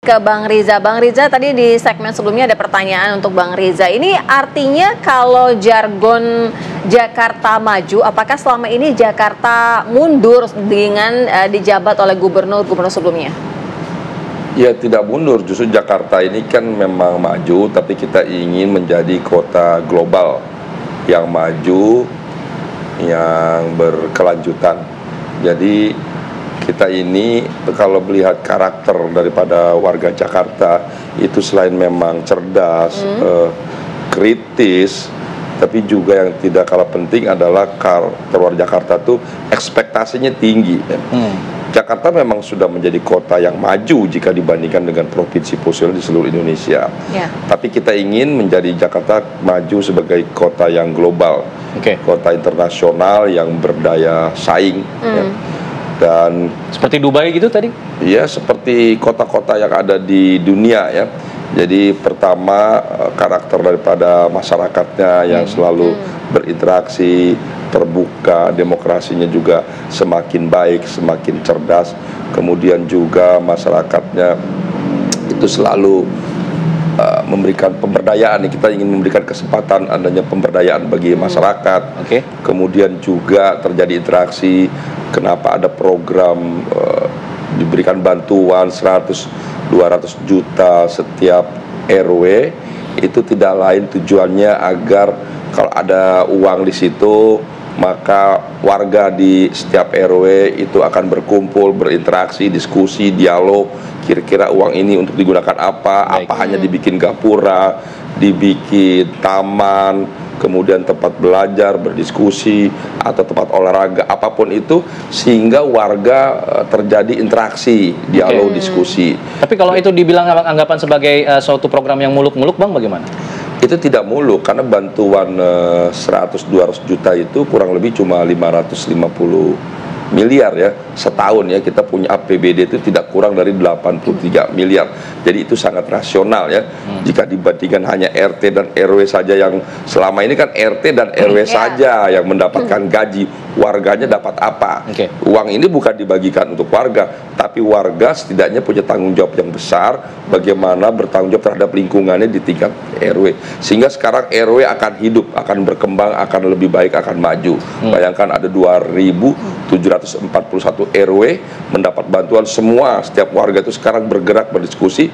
Ke Bang Riza. Bang Riza, tadi di segmen sebelumnya ada pertanyaan untuk Bang Riza. Ini artinya kalau jargon Jakarta maju, apakah selama ini Jakarta mundur dengan dijabat oleh gubernur-gubernur sebelumnya? Ya, tidak mundur, justru Jakarta ini kan memang maju, tapi kita ingin menjadi kota global yang maju, yang berkelanjutan. Jadi kita ini kalau melihat karakter daripada warga Jakarta itu selain memang cerdas, kritis, tapi juga yang tidak kalah penting adalah karakter warga Jakarta tuh ekspektasinya tinggi. Jakarta memang sudah menjadi kota yang maju jika dibandingkan dengan provinsi-provinsi di seluruh Indonesia. Tapi kita ingin menjadi Jakarta maju sebagai kota yang global, kota internasional yang berdaya saing. Dan seperti Dubai gitu tadi? Iya, seperti kota-kota yang ada di dunia ya. Jadi pertama karakter daripada masyarakatnya yang selalu berinteraksi, terbuka, demokrasinya juga semakin baik, semakin cerdas. Kemudian juga masyarakatnya itu selalu memberikan pemberdayaan. Kita ingin memberikan kesempatan adanya pemberdayaan bagi masyarakat. Kemudian juga terjadi interaksi. Kenapa ada program diberikan bantuan 100-200 juta setiap RW, itu tidak lain tujuannya agar kalau ada uang di situ, maka warga di setiap RW itu akan berkumpul, berinteraksi, diskusi, dialog, kira-kira uang ini untuk digunakan apa, hanya dibikin gapura, dibikin taman, kemudian tempat belajar, berdiskusi, atau tempat olahraga, apapun itu, sehingga warga terjadi interaksi, dialog, diskusi. Tapi kalau itu dibilang anggapan sebagai suatu program yang muluk-muluk, Bang, bagaimana? Itu tidak muluk, karena bantuan 100-200 juta itu kurang lebih cuma 550 miliar ya setahun ya. Kita punya APBD itu tidak kurang dari 83 miliar. Jadi itu sangat rasional ya. Jika dibandingkan hanya RT dan RW saja, yang selama ini kan RT dan RW saja yang mendapatkan gaji, warganya dapat apa? Uang ini bukan dibagikan untuk warga, tapi warga setidaknya punya tanggung jawab yang besar bagaimana bertanggung jawab terhadap lingkungannya di tingkat RW. Sehingga sekarang RW akan hidup, akan berkembang, akan lebih baik, akan maju. Bayangkan ada 2.741 RW mendapat bantuan semua. Setiap warga itu sekarang bergerak, berdiskusi,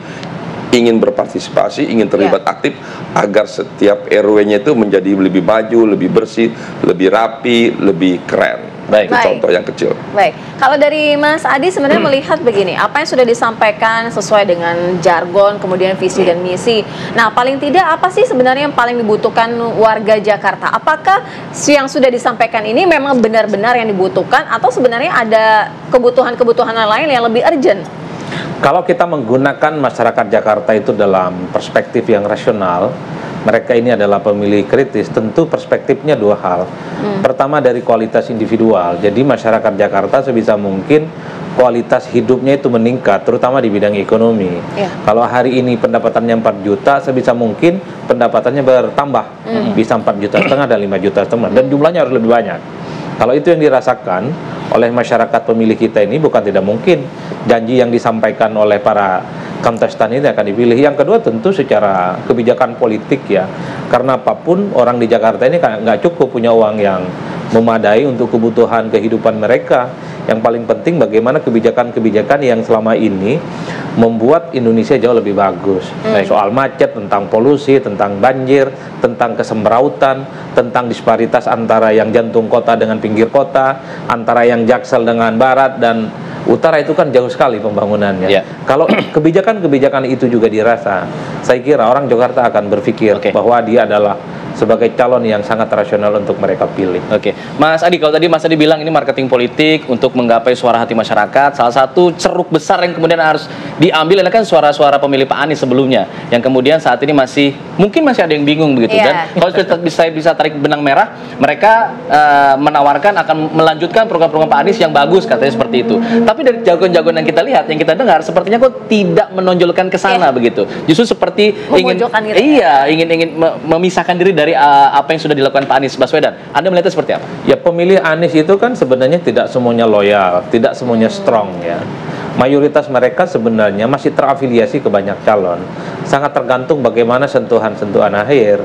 ingin berpartisipasi, ingin terlibat aktif agar setiap RW-nya itu menjadi lebih maju, lebih bersih, lebih rapi, lebih keren. Itu contoh yang kecil. Baik, kalau dari Mas Adi sebenarnya melihat begini, apa yang sudah disampaikan sesuai dengan jargon, kemudian visi dan misi. Nah, paling tidak apa sih sebenarnya yang paling dibutuhkan warga Jakarta? Apakah yang sudah disampaikan ini memang benar-benar yang dibutuhkan, atau sebenarnya ada kebutuhan-kebutuhan lain yang lebih urgent? Kalau kita menggunakan masyarakat Jakarta itu dalam perspektif yang rasional, mereka ini adalah pemilih kritis, tentu perspektifnya dua hal. Pertama dari kualitas individual, jadi masyarakat Jakarta sebisa mungkin kualitas hidupnya itu meningkat, terutama di bidang ekonomi. Kalau hari ini pendapatannya 4 juta, sebisa mungkin pendapatannya bertambah, bisa 4,5 juta dan 5,5 juta, dan jumlahnya harus lebih banyak. Kalau itu yang dirasakan oleh masyarakat pemilih kita ini, bukan tidak mungkin janji yang disampaikan oleh para kontestan ini akan dipilih. Yang kedua tentu secara kebijakan politik ya, karena apapun orang di Jakarta ini nggak cukup punya uang yang memadai untuk kebutuhan kehidupan mereka. Yang paling penting bagaimana kebijakan-kebijakan yang selama ini membuat Indonesia jauh lebih bagus. Soal macet, tentang polusi, tentang banjir, tentang kesembrautan, tentang disparitas antara yang jantung kota dengan pinggir kota, antara yang Jaksel dengan barat dan utara, itu kan jauh sekali pembangunannya. Kalau kebijakan-kebijakan itu juga dirasa, saya kira orang Jakarta akan berpikir bahwa dia adalah sebagai calon yang sangat rasional untuk mereka pilih. Mas Adi, kalau tadi Mas Adi bilang ini marketing politik untuk menggapai suara hati masyarakat, salah satu ceruk besar yang kemudian harus diambil adalah kan suara-suara pemilih Pak Anies sebelumnya, yang kemudian saat ini mungkin masih ada yang bingung begitu. Dan kalau saya bisa tarik benang merah, mereka menawarkan akan melanjutkan program-program Pak Anies yang bagus, katanya seperti itu. Tapi dari jagoan-jagoan yang kita lihat, yang kita dengar, sepertinya kok tidak menonjolkan ke sana begitu. Justru seperti ingin memisahkan diri dari apa yang sudah dilakukan Pak Anies Baswedan. Anda melihatnya seperti apa? Ya, pemilih Anies itu kan sebenarnya tidak semuanya loyal, tidak semuanya strong ya. mayoritas mereka sebenarnya masih terafiliasi ke banyak calon. Sangat tergantung bagaimana sentuhan-sentuhan akhir.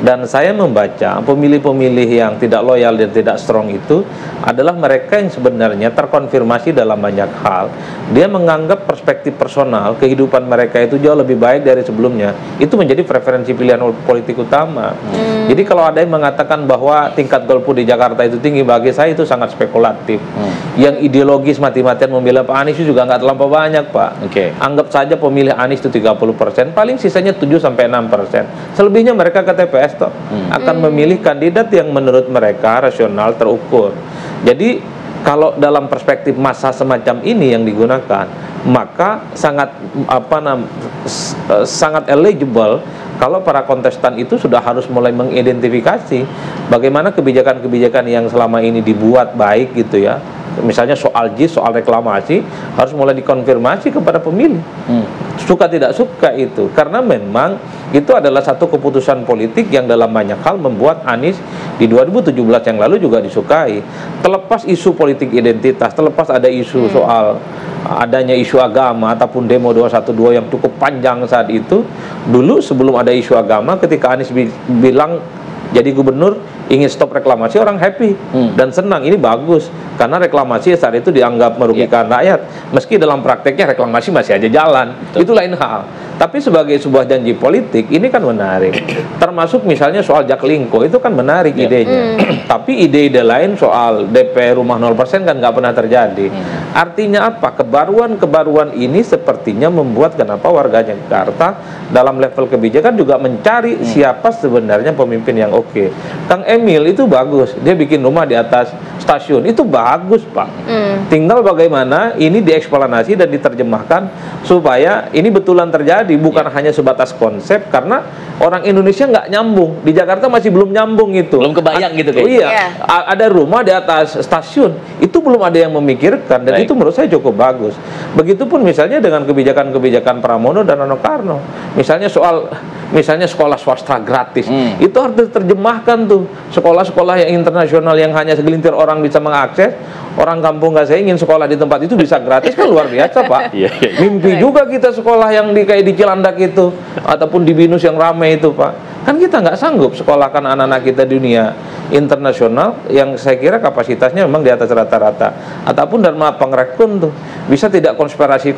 Dan saya membaca pemilih-pemilih yang tidak loyal dan tidak strong itu adalah mereka yang sebenarnya terkonfirmasi dalam banyak hal. Dia menganggap perspektif personal, kehidupan mereka itu jauh lebih baik dari sebelumnya. Itu menjadi preferensi pilihan politik utama. Jadi kalau ada yang mengatakan bahwa tingkat golput di Jakarta itu tinggi, bagi saya itu sangat spekulatif. Yang ideologis mati-matian membela Pak Anies itu juga nggak terlampau banyak, Pak. Anggap saja pemilih Anies itu 30%, paling sisanya 7-6%. Selebihnya mereka ke TPS toh. Akan memilih kandidat yang menurut mereka rasional, terukur. Jadi kalau dalam perspektif masa semacam ini yang digunakan, maka sangat sangat eligible kalau para kontestan itu sudah harus mulai mengidentifikasi bagaimana kebijakan-kebijakan yang selama ini dibuat baik gitu ya. Misalnya soal JIS, soal reklamasi harus mulai dikonfirmasi kepada pemilih. Suka tidak suka itu, karena memang itu adalah satu keputusan politik yang dalam banyak hal membuat Anies di 2017 yang lalu juga disukai. Terlepas isu politik identitas, terlepas ada isu soal adanya isu agama ataupun demo 212 yang cukup panjang saat itu, dulu sebelum ada isu agama, ketika Anies bilang jadi gubernur ingin stop reklamasi, orang happy dan senang, ini bagus karena reklamasi saat itu dianggap merugikan rakyat, meski dalam prakteknya reklamasi masih aja jalan. Itu lain hal. Tapi sebagai sebuah janji politik ini kan menarik. Termasuk misalnya soal Jaklingko itu kan menarik idenya. Tapi ide-ide lain soal DP rumah 0% kan nggak pernah terjadi. Artinya apa? Kebaruan-kebaruan ini sepertinya membuat kenapa warga Jakarta dalam level kebijakan juga mencari siapa sebenarnya pemimpin yang oke. Kang Emil itu bagus, dia bikin rumah di atas stasiun, itu bagus Pak. Tinggal bagaimana ini dieksplanasi dan diterjemahkan supaya ini betulan terjadi, bukan hanya sebatas konsep, karena orang Indonesia nggak nyambung, di Jakarta masih belum nyambung itu. Belum kebayang gitu kayaknya. Iya, ada rumah di atas stasiun, itu belum ada yang memikirkan, dan itu menurut saya cukup bagus. Begitupun misalnya dengan kebijakan-kebijakan Pramono dan Rano Karno, misalnya sekolah swasta gratis, itu harus diterjemahkan tuh, sekolah-sekolah yang internasional yang hanya segelintir orang bisa mengakses. Orang kampung nggak, saya ingin sekolah di tempat itu bisa gratis, kan luar biasa Pak. Mimpi juga kita sekolah yang kayak di Cilandak itu, ataupun di Binus yang ramai itu Pak. Kan kita nggak sanggup sekolahkan anak-anak kita di dunia internasional yang saya kira kapasitasnya memang di atas rata-rata. Ataupun Dharma Pangrekun tuh bisa tidak konspirasi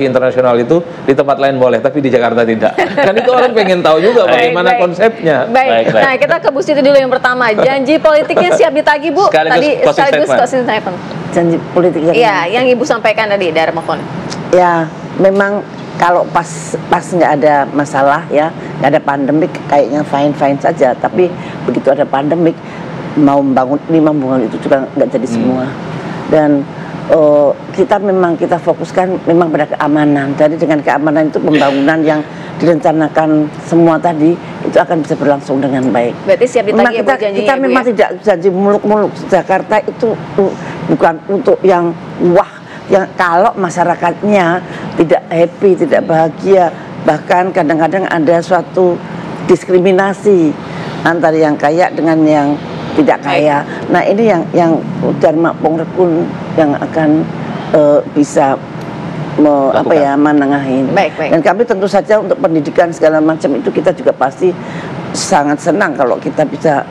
internasional itu di tempat lain boleh, tapi di Jakarta tidak. Kan itu orang pengen tahu juga bagaimana konsepnya. Baik. Nah, kita ke Bu Siti dulu yang pertama. Janji politiknya siap ditagih Bu. Sekaligus closing statement. Janji politik yang Ibu sampaikan tadi dari Mokon. Ya, memang kalau pas nggak ada masalah ya, nggak ada pandemik, kayaknya fine saja. Tapi begitu ada pandemik, mau membangun itu juga nggak jadi semua. Dan kita fokuskan memang pada keamanan. Jadi dengan keamanan itu pembangunan yang direncanakan semua tadi itu akan bisa berlangsung dengan baik. Berarti siap ditagih kita memang tidak janji muluk-muluk. Jakarta itu bukan untuk yang wah, yang kalau masyarakatnya tidak happy, tidak bahagia, bahkan kadang-kadang ada suatu diskriminasi antara yang kaya dengan yang tidak kaya. Nah, ini yang Dharma Pangrekun yang akan bisa menengahin. Baik. Dan kami tentu saja untuk pendidikan segala macam itu kita juga pasti sangat senang kalau kita bisa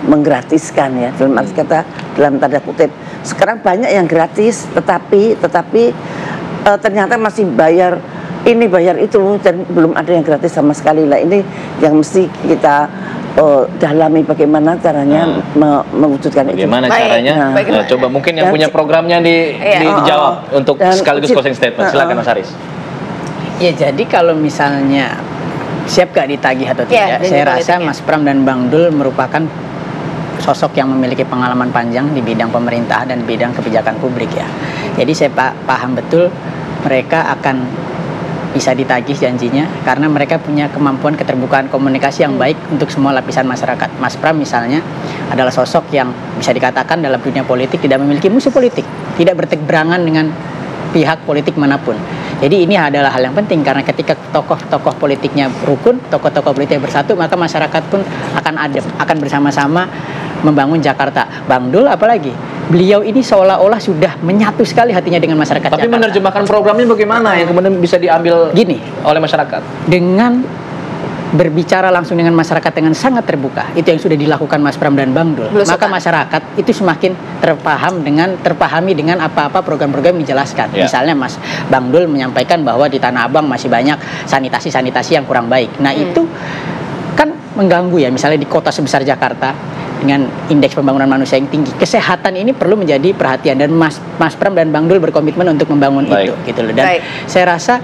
menggratiskan ya, dalam arti kata, dalam tanda kutip. Sekarang banyak yang gratis, tetapi ternyata masih bayar ini bayar itu, dan belum ada yang gratis sama sekali lah. Ini yang mesti kita dalami bagaimana caranya mewujudkan bagaimana itu. Caranya? Coba mungkin yang punya programnya dijawab untuk sekaligus closing statement. Silakan Mas Haris. Ya, jadi kalau misalnya siap gak ditagih atau tidak, saya rasa Mas Pram dan Bang Dul merupakan sosok yang memiliki pengalaman panjang di bidang pemerintahan dan bidang kebijakan publik ya. Jadi saya paham betul mereka akan bisa ditagih janjinya karena mereka punya kemampuan keterbukaan komunikasi yang baik untuk semua lapisan masyarakat. Mas Pram misalnya adalah sosok yang bisa dikatakan dalam dunia politik tidak memiliki musuh politik, tidak berteberangan dengan pihak politik manapun. Jadi ini adalah hal yang penting karena ketika tokoh-tokoh politiknya rukun, tokoh-tokoh politiknya bersatu, maka masyarakat pun akan adem, akan bersama-sama membangun Jakarta. Bang Dul apalagi beliau ini seolah-olah sudah menyatu sekali hatinya dengan masyarakat Tapi Jakarta. menerjemahkan programnya bagaimana yang kemudian bisa diambil Gini, oleh masyarakat? dengan berbicara langsung dengan masyarakat dengan sangat terbuka, itu yang sudah dilakukan Mas Pram dan Bang Dul, maka masyarakat itu semakin terpahami dengan apa-apa program-program yang dijelaskan. Misalnya Mas Bang Dul menyampaikan bahwa di Tanah Abang masih banyak sanitasi yang kurang baik. Nah itu kan mengganggu ya, misalnya di kota sebesar Jakarta dengan indeks pembangunan manusia yang tinggi, kesehatan ini perlu menjadi perhatian, dan Mas Pram dan Bang Dul berkomitmen untuk membangun itu gitu loh. Dan saya rasa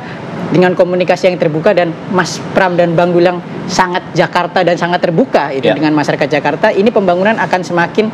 dengan komunikasi yang terbuka dan Mas Pram dan Bang Dul yang sangat Jakarta dan sangat terbuka itu dengan masyarakat Jakarta, ini pembangunan akan semakin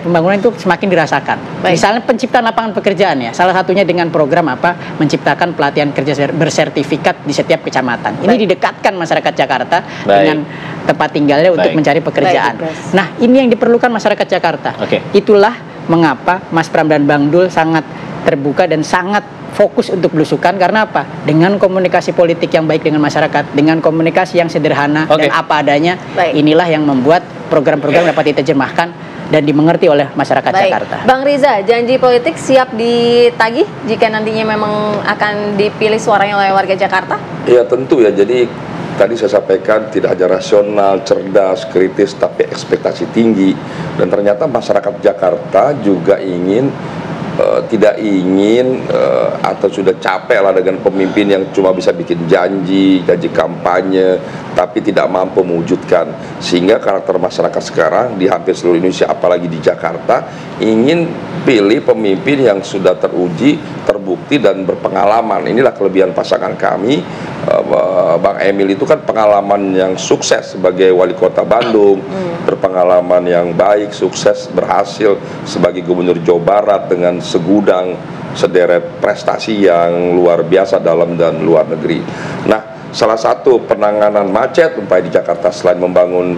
pembangunan itu semakin dirasakan. Misalnya penciptaan lapangan pekerjaan ya, salah satunya dengan program menciptakan pelatihan kerja bersertifikat di setiap kecamatan. Ini didekatkan masyarakat Jakarta dengan tempat tinggalnya untuk mencari pekerjaan. Nah, ini yang diperlukan masyarakat Jakarta. Itulah mengapa Mas Pram dan Bang Dul sangat terbuka dan sangat fokus untuk belusukan, karena apa? Dengan komunikasi politik yang baik dengan masyarakat, dengan komunikasi yang sederhana dan apa adanya, inilah yang membuat program-program dapat diterjemahkan dan dimengerti oleh masyarakat Jakarta. Bang Riza, janji politik siap ditagih jika nantinya memang akan dipilih suaranya oleh warga Jakarta? Ya tentu ya, jadi tadi saya sampaikan tidak hanya rasional, cerdas, kritis, tapi ekspektasi tinggi. Dan ternyata masyarakat Jakarta juga tidak ingin atau sudah capek lah dengan pemimpin yang cuma bisa bikin janji kampanye tapi tidak mampu mewujudkan. Sehingga karakter masyarakat sekarang di hampir seluruh Indonesia, apalagi di Jakarta, ingin pilih pemimpin yang sudah teruji, terbukti dan berpengalaman. Inilah kelebihan pasangan kami. Bang Emil itu kan pengalaman yang sukses sebagai wali kota Bandung, berpengalaman yang baik, sukses, berhasil sebagai gubernur Jawa Barat dengan segudang sederet prestasi yang luar biasa dalam dan luar negeri. Nah, salah satu penanganan macet di Jakarta selain membangun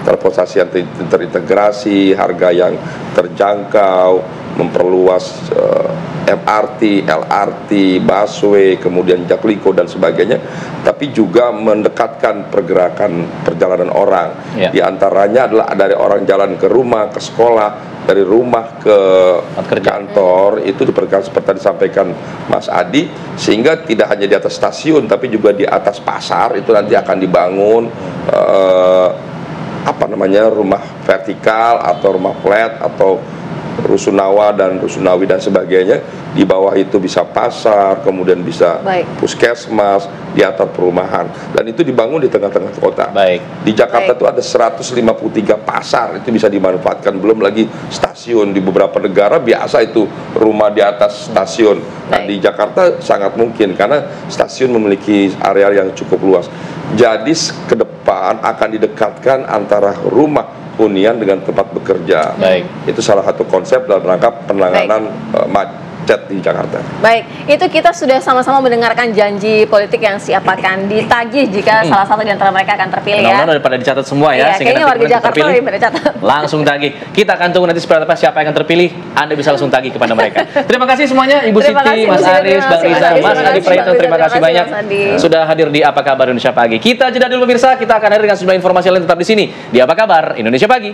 transportasi yang terintegrasi, harga yang terjangkau, memperluas MRT, LRT, busway, kemudian Jakliko dan sebagainya, tapi juga mendekatkan pergerakan perjalanan orang. Di antaranya adalah dari orang jalan ke rumah, ke sekolah, dari rumah ke kantor, itu diperkirakan seperti disampaikan Mas Adi, sehingga tidak hanya di atas stasiun tapi juga di atas pasar itu nanti akan dibangun rumah vertikal atau rumah flat atau rusunawa dan rusunawi dan sebagainya. Di bawah itu bisa pasar, kemudian bisa puskesmas, di atas perumahan, dan itu dibangun di tengah-tengah kota. Di Jakarta itu ada 153 pasar, itu bisa dimanfaatkan, belum lagi stasiun. Di beberapa negara biasa itu rumah di atas stasiun. Nah, di Jakarta sangat mungkin karena stasiun memiliki area yang cukup luas. Jadi ke depan akan didekatkan antara rumah hunian dengan tempat bekerja. Itu salah satu konsep dalam rangka penanganan macet di Jakarta. Baik, itu kita sudah sama-sama mendengarkan janji politik yang siap akan ditagih jika salah satu di antara mereka akan terpilih. Mudah-mudahan daripada dicatat semua ya. Kayaknya warga Jakarta lebih pada catat. Langsung tagih. Kita akan tunggu nanti seperti apa siapa yang akan terpilih. Anda bisa langsung tagih kepada mereka. Terima kasih semuanya, Ibu Siti, Mas Aris, Bang Riza, Mas Adi Praetno. Terima kasih banyak sudah hadir di Apa Kabar Indonesia Pagi. Kita jeda dulu pemirsa. Kita akan hadir dengan sejumlah informasi lain tetap di sini di Apa Kabar Indonesia Pagi.